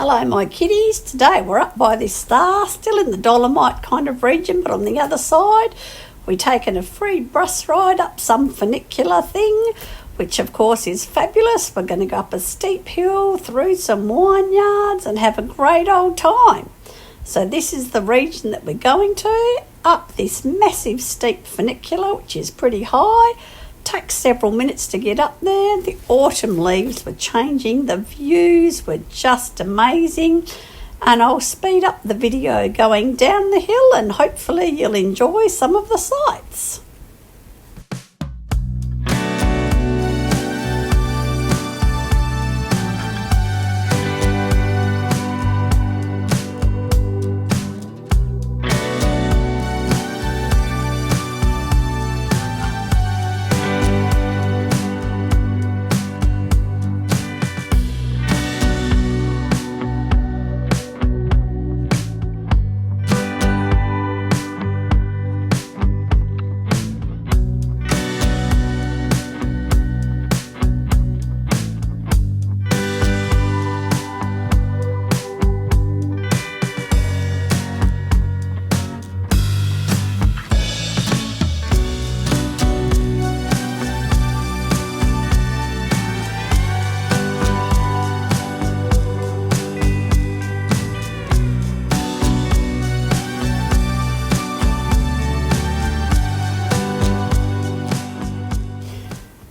Hello my kitties, today we're up by this star, still in the Dolomite kind of region, but on the other side we're taking a free bus ride up some funicular thing, which of course is fabulous. We're going to go up a steep hill, through some vineyards and have a great old time. So this is the region that we're going to, up this massive steep funicular which is pretty high. Takes several minutes to get up there. The autumn leaves were changing, the views were just amazing, and I'll speed up the video going down the hill and hopefully you'll enjoy some of the sights.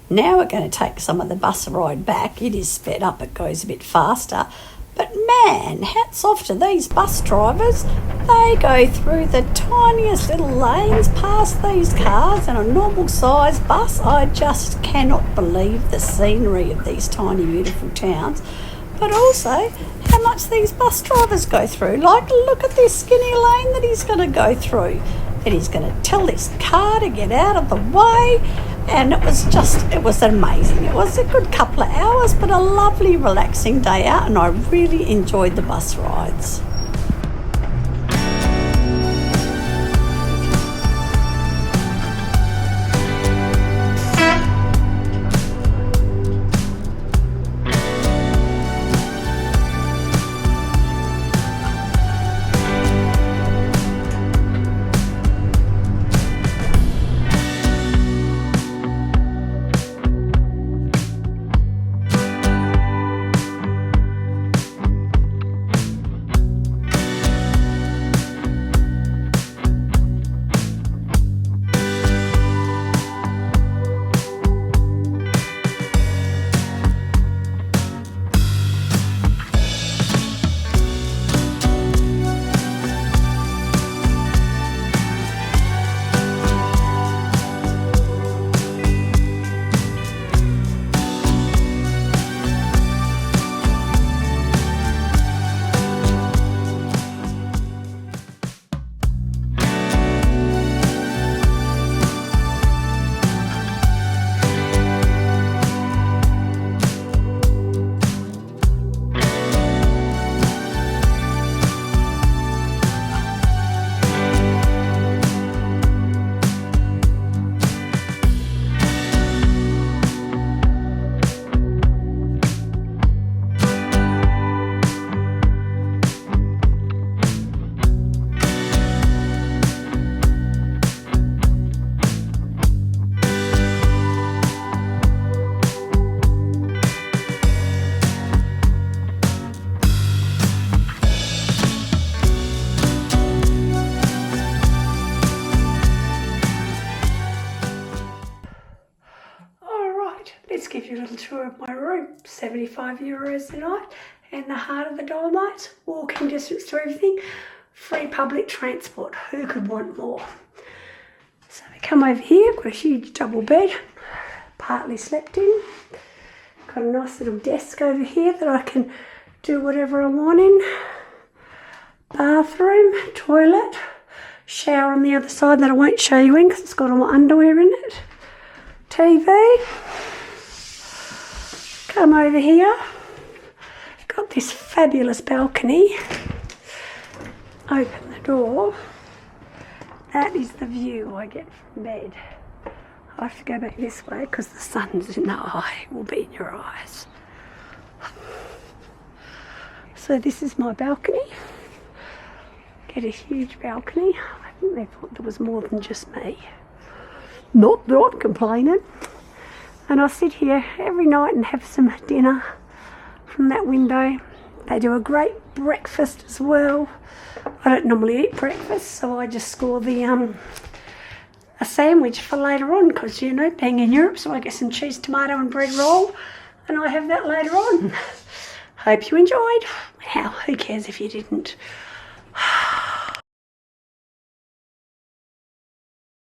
Now we're going to take some of the bus ride back. It is sped up, it goes a bit faster. But man, hats off to these bus drivers. They go through the tiniest little lanes past these cars in a normal size bus. I just cannot believe the scenery of these tiny beautiful towns. But also how much these bus drivers go through. Like, look at this skinny lane that he's going to go through. And he's going to tell this car to get out of the way. And it was amazing. It was a good couple of hours, but a lovely relaxing day out, and I really enjoyed the bus rides. Let's give you a little tour of my room. €75 a night, in the heart of the Dolamites, walking distance to everything, free public transport. Who could want more? So we come over here, got a huge double bed, partly slept in. Got a nice little desk over here that I can do whatever I want in. Bathroom, toilet, shower on the other side that I won't show you in because it's got all my underwear in it. TV. Come over here. Got this fabulous balcony. Open the door. That is the view I get from bed. I have to go back this way because the sun's in the eye. It will be in your eyes. So this is my balcony. Get a huge balcony. I think they thought there was more than just me. Not that I'm complaining. And I sit here every night and have some dinner from that window. They do a great breakfast as well. I don't normally eat breakfast, so I just score the a sandwich for later on, because, you know, being in Europe, so I get some cheese, tomato and bread roll, and I have that later on. Hope you enjoyed. Hell, who cares if you didn't?